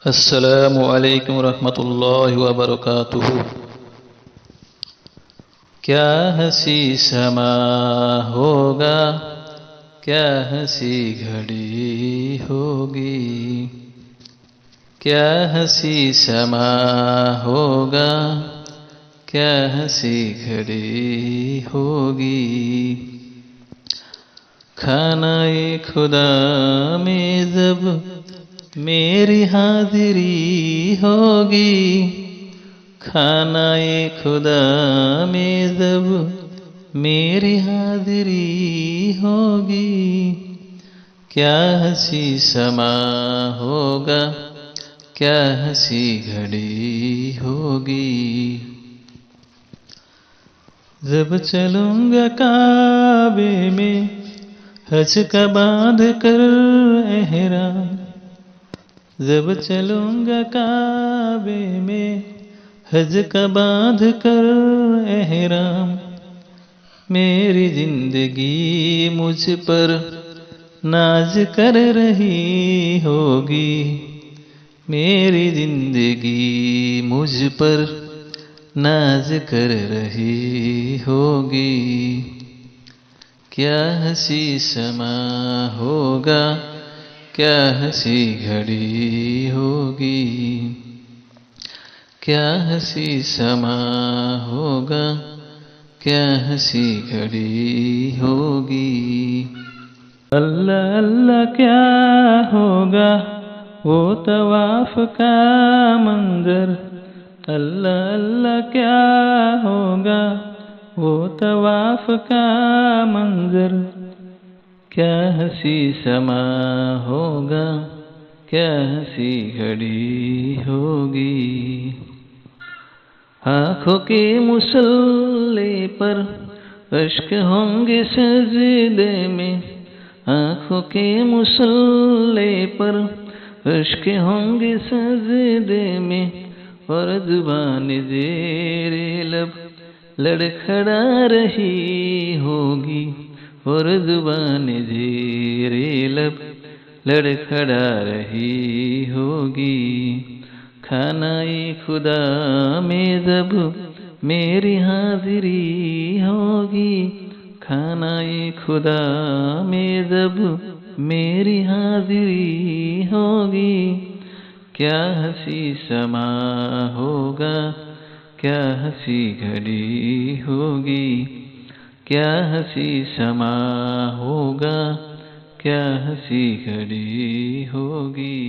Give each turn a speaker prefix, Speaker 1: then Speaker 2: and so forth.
Speaker 1: अस्सलामु अलैकुम रहमतुल्लाहि व बरकातुहू। क्या हंसी समा होगा, क्या हंसी घड़ी होगी, क्या हंसी समा होगा, क्या हंसी घड़ी होगी। खानाए खुदा में जब मेरी हाजिरी होगी, खानाए खुदा में जब मेरी हाजिरी होगी, क्या हंसी समा होगा, क्या हंसी घड़ी होगी। जब चलूंगा काबे में हज का बांध कर एहराम, जब चलूंगा काबे में हज का बांध कर एहराम, मेरी जिंदगी मुझ पर नाज कर रही होगी, मेरी जिंदगी मुझ पर नाज कर रही होगी। क्या हंसी समा होगा, क्या हंसी घड़ी होगी, क्या हंसी समा होगा, क्या हंसी घड़ी होगी। अल्लाह अल्लाह क्या होगा वो तवाफ का मंजर, अल्लाह अल्लाह क्या होगा वो तवाफ का मंजर, क्या हंसी समा होगा, क्या हंसी घड़ी होगी। आँखों के मुसल्ले पर अश्क होंगे सजदे में, आँखों के मुसल्ले पर अश्क होंगे सजदे में, और जुबान ज़ेरे लब लड़खड़ा रही होगी, और जुबान ज़ेरे लब लड़खड़ा रही होगी। खानाए खुदा में जब मेरी हाजिरी होगी, खानाए खुदा में जब मेरी हाजिरी होगी, क्या हंसी समा होगा, क्या हंसी घड़ी होगी, क्या हंसी समा होगा, क्या हंसी घड़ी होगी।